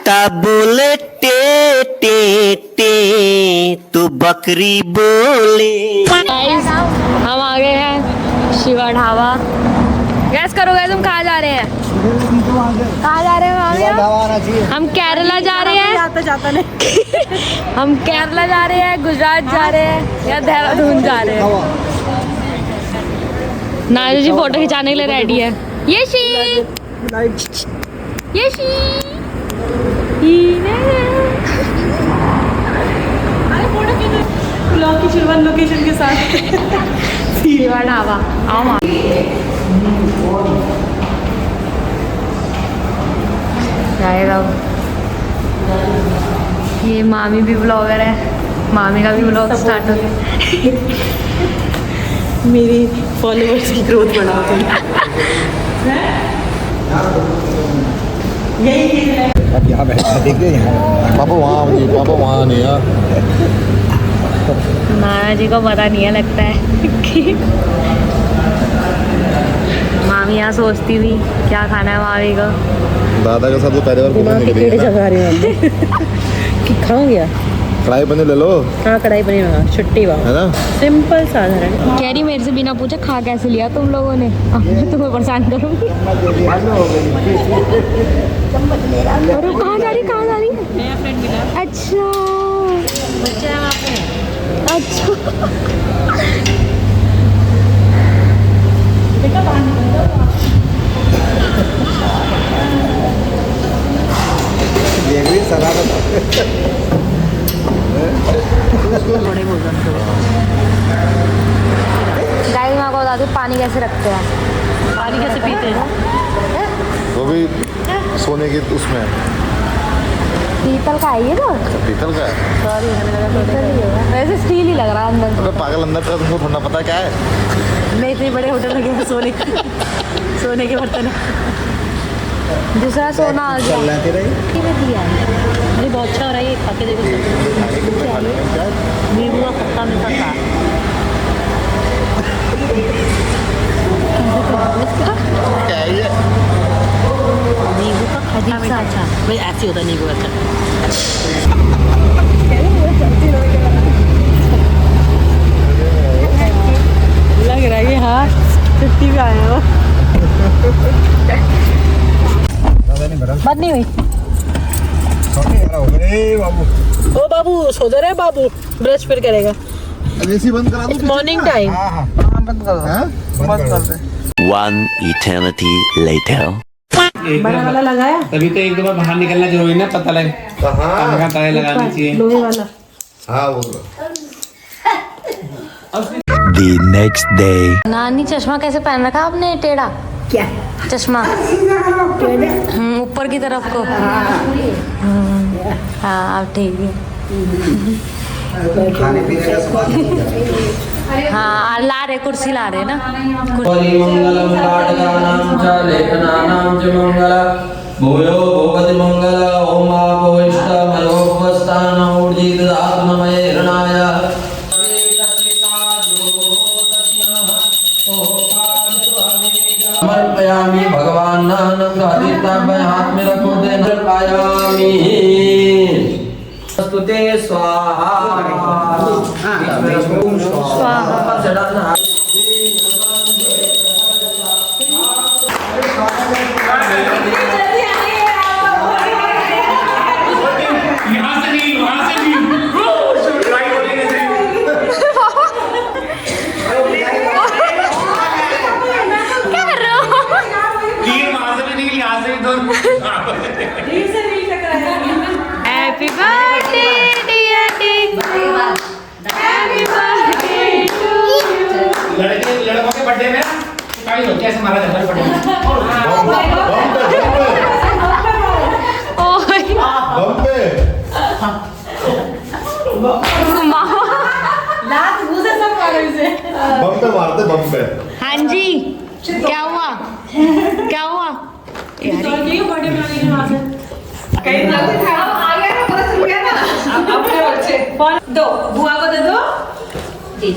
कुत्ता बोले टे टे टे तो बकरी बोले। गाइस हम आ गए हैं शिवा ढाबा। गैस करो गैस हम कहाँ जा रहे हैं? कहाँ जा रहे हैं हम? केरला जा रहे हैं। जाता नहीं हम केरला जा रहे हैं, गुजरात जा रहे हैं या देहरादून जा रहे हैं। नाजू जी फोटो खिंचाने के लिए रेडी है। यशी यशी ब्लॉग की शुरुआत लोकेशन के साथ शिवा ढाबा आओ माँ। ये मामी भी ब्लॉगर है, मामी का भी ब्लॉग स्टार्ट हो गया। मेरी फॉलोअर्स की ग्रोथ बढ़ाओ तुम। अब यहाँ बैठा देखिए यहाँ पापा वहाँ नहीं है। नाना जी को पता नहीं है लगता है कि मामी यहाँ सोचती थी क्या खाना है मामी को। दादा के साथ तो पहले बार घूमने निकली है ना। रहे हैं कि खाओ गया कढ़ाई पनीर ले लो। हाँ कढ़ाई पनीर मंगा, छुट्टी वाह है ना। सिंपल साधारण। कह रही मेरे से बिना पूछे खा कैसे लिया तुम लोगों ने? अब मैं तुम्हें परेशान करूँगी। और वो कहाँ जा रही नया फ्रेंड मिला, अच्छा बच्चा है वहाँ पे। अच्छा देख रही शरारत। गाइस मैं आपको बता दूँ पानी कैसे रखते हैं। पानी कैसे पीते हैं? वो भी सोने की उसमें पीतल का है ये तो। पीतल का है। पीतल ही होगा। वैसे स्टील ही लग रहा है अंदर से। अबे पागल अंदर का तुमको थोड़ा पता क्या है। मैं इतने बड़े होटल लगे हैं सोने के बर्तन है। दूसरा सोना आ गया। ये में दिया है। अरे बहुत अच्छा हो रहा है ये, खा के देखो। नींबू का पत्ता मिलता था। क्या है ये? नींबू का खट्टा मीठा। अच्छा भाई ऐसे होता है नींबू का अच्छा। लग रहा है कि हाँ छुट्टी भी आया हो। बात नहीं हुई। ओ बाबू सो जा रहा है बाबू, ब्रश फिर करेगा। एसी बंद करा दो। Morning time. बंद कर दे। One eternity later. बड़ा वाला लगाया तभी तो एक दो बार बाहर निकलना जरूरी है ना, पता लगे कहाँ ताले लगाना चाहिए। लोहे वाला। हाँ वो The next day. नानी चश्मा कैसे पहन रखा आपने? टेढ़ा क्या चश्मा ऊपर की तरफ को। हाँ अब ठीक है। हाँ ला रहे कुर्सी ला रहे ना। मंगलम नाटकानां च लेखनानां च मंगल भूयो भूपति मंगल ओम आपोष्टमयोपस्थान ऊर्जित आत्ममय हिरणाय समर्पयामि भगवान् नानं गादिताभ्य हाथ में रखो दे नर्पयामि स्तुते स्वाहा स्वाहा। Happy birthday dear Tigru. Happy birthday to you. लड़कों के बर्थडे में काई हो कैसे मारा जाता है बर्थडे में? ओए लात मुंह से सब मारो इसे। बम पे मारते बम पे। हाँ जी क्या हुआ? क्या हुआ? बर्थडे मनाने के वहाँ से कहीं जल्दी था। अब आ गया ना, पूरा चल गया ना। अब अपने बच्चे दो बुआ को दे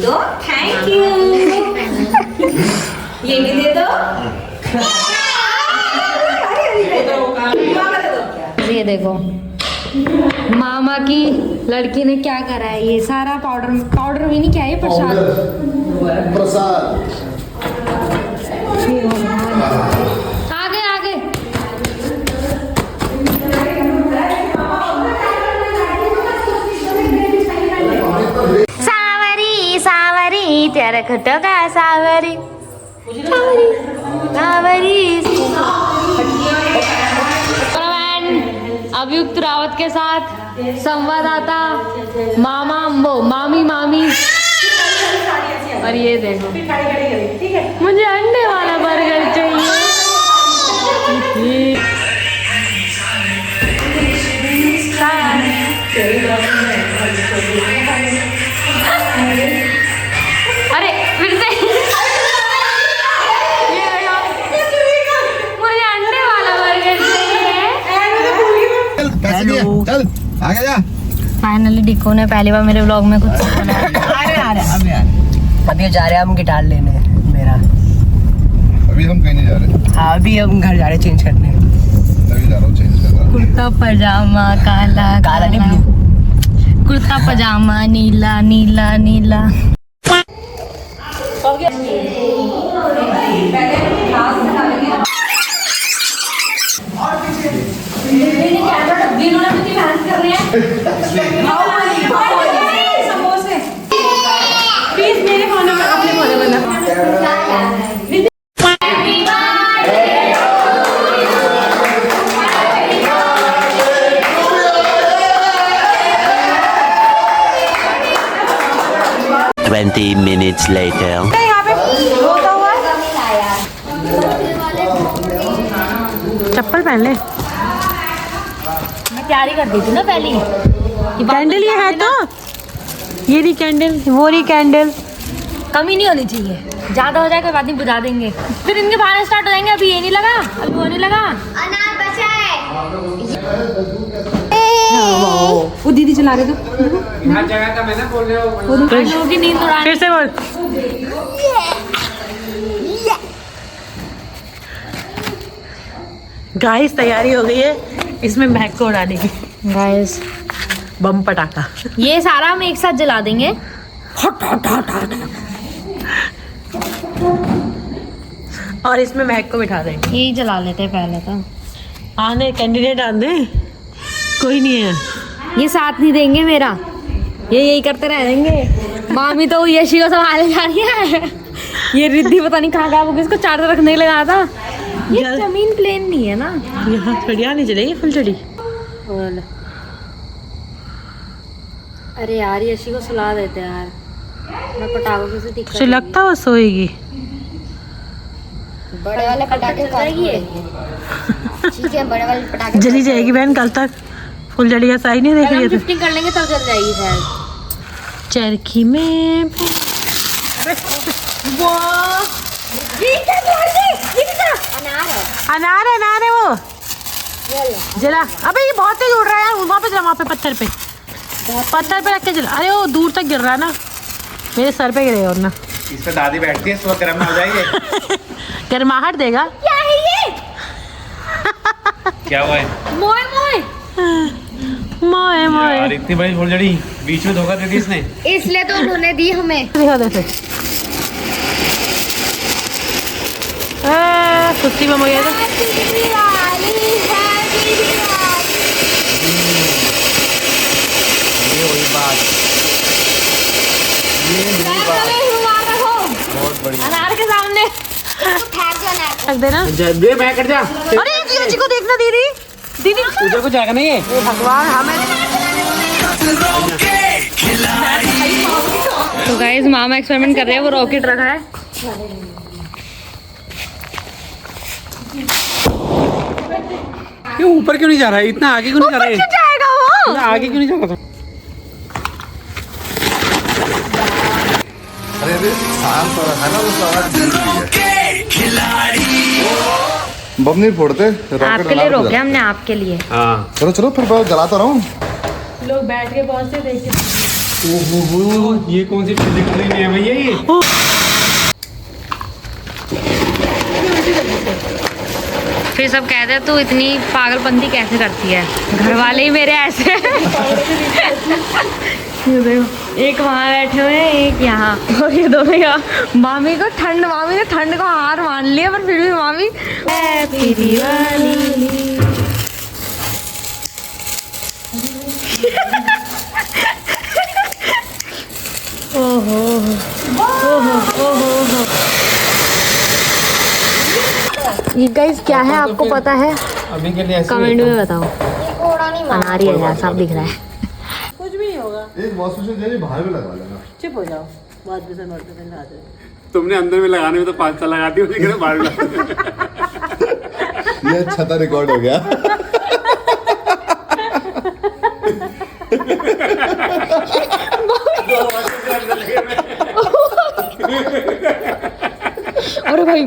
दो थैंक यू। ये भी दे दो। ये देखो मामा की लड़की ने क्या करा है, ये सारा पाउडर भी नहीं, क्या है प्रसाद। आगे आगे सावरी सावरी तेरे खटो का सावरी सावरी सावरी। अभियुक्त रावत के साथ संवाददाता मामा वो मामी मामी। और ये देखो मुझे अंडे वाला बर्गर चाहिए। अरे फिर से मुझे अंडे वाला बर्गर चाहिए। चल आगे जा। फाइनली डिको ने पहली बार मेरे व्लॉग में कुछ अभी जा रहे हैं हम गिटार लेने मेरा। अभी हम कहीं नहीं जा रहे, हाँ अभी हम घर जा रहे चेंज करने। अभी जा रहा हूँ चेंज कर रहा हूँ। कुर्ता पजामा काला काला नहीं ब्लू। कुर्ता पजामा नीला नीला नीला। समोसे प्लीज मेरे खाने में अपने खाने वाला। 20 minutes later. यहाँ पे होता हुआ चप्पल पहन ले। मैं तैयारी कर दी थी ना पहले। कैंडल ये है तो ये रही कैंडल, वो रही कैंडल। कमी नहीं होनी चाहिए, ज्यादा हो जाएगा बाद में बुझा देंगे, फिर इनके बहाने स्टार्ट हो जाएंगे। अभी ये नहीं लगा, अभी वो नहीं लगा। अनार बचा है। वो दीदी चला रहे थे लोगों की नींद उड़ा। फिर से बोल। गाइस तैयारी हो गई है इसमें महक को उड़ाने की। गाइस बम पटाखा ये सारा हम एक साथ जला देंगे। और इसमें महक को बिठा देंगे। यही जला लेते हैं पहले तो। आने कैंडिडेट आने कोई नहीं है। ये साथ नहीं देंगे मेरा, ये यही करते रह देंगे। मामी तो यशी को संभाले जा रही है। ये रिद्धि पता नहीं कहाँ वो किसको चार्जर रखने के लिए लगा था। ये जमीन प्लेन नहीं है ना, यहाँ चढ़िया नहीं चलेगी फुल चढ़ी। अरे यार यशी को सुला देते यार, मैं पटाखों से दिक्कत मुझे लगता है वो सोएगी। बड़े वाले पटाखे ठीक है, बड़े वाले पटाखे जली जाएगी बहन कल तक। फुल जड़ी का साई नहीं देख रही है। शिफ्टिंग कर लेंगे तब जल जाएगी शायद। चरखी में अनार अनार है वो। जला। अबे ये बहुत तेज उड़ रहा है, वहाँ पे जला, वहाँ पे पत्थर पे रख के जला। अरे वो दूर तक गिर रहा है ना, मेरे सर पे गिरेगा और ना। इस पे दादी बैठती है, सुबह गर्म हो जाएगी। गर्माहट देगा। क्या है ये? क्या हुआ है? मोए मोए मोए मोए। यार इतनी बड़ी फुलझड़ी बीच में धोखा दे दी इसने। इसलिए तो उन्होंने दी हमें। दिखा दे फिर। सुस्ती में हो गया था। ये वही बात, ये मेरी बात बहुत बड़ी। अनार के सामने रख देना। जब मैं कर जा। अरे जी को देखना दीदी। दीदी उधर को जाएगा नहीं है। भगवान हमें। तो गाइस मामा एक्सपेरिमेंट कर रहे हैं, वो रॉकेट रखा है। ये ऊपर क्यों नहीं जा रहा है? इतना आगे क्यों नहीं जा रहा है? जाएगा वो। इतना आगे क्यों नहीं जा रहा? अरे शांत है ना, उसका आवाज बम नहीं फोड़ते। आपके लिए रोके हमने, आपके लिए। हाँ चलो चलो फिर मैं जलाता रहा हूँ। लोग बैठ के पहुंचते देखते। ओहो, ये कौन सी फिजिकल नहीं है भैया ये? फिर ये सब कहते हैं तू इतनी पागलपंती कैसे करती है, घर वाले ही मेरे ऐसे हैं। ये देखो एक वहाँ बैठे हुए हैं, एक यहाँ, और ये दोनों यहाँ। मामी ने ठंड को हार मान लिया, पर फिर भी मामी हैप्पी दिवाली। ओहो ओहो ओहो। ये गाइस क्या है आपको पता है? अभी के लिए कमेंट में बताओ। घोड़ा नहीं मार। अनार ही है, सब दिख रहा है। कुछ भी नहीं होगा। एक वॉश बेसिन जाइए बाहर में लगवा लेना। चुप हो जाओ। बहुत बेसन लगा दे। तुमने अंदर में लगाने में तो 5 साल लगा दी, मुझे बाहर लगा ये अच्छा था, रिकॉर्ड हो गया। अरे भाई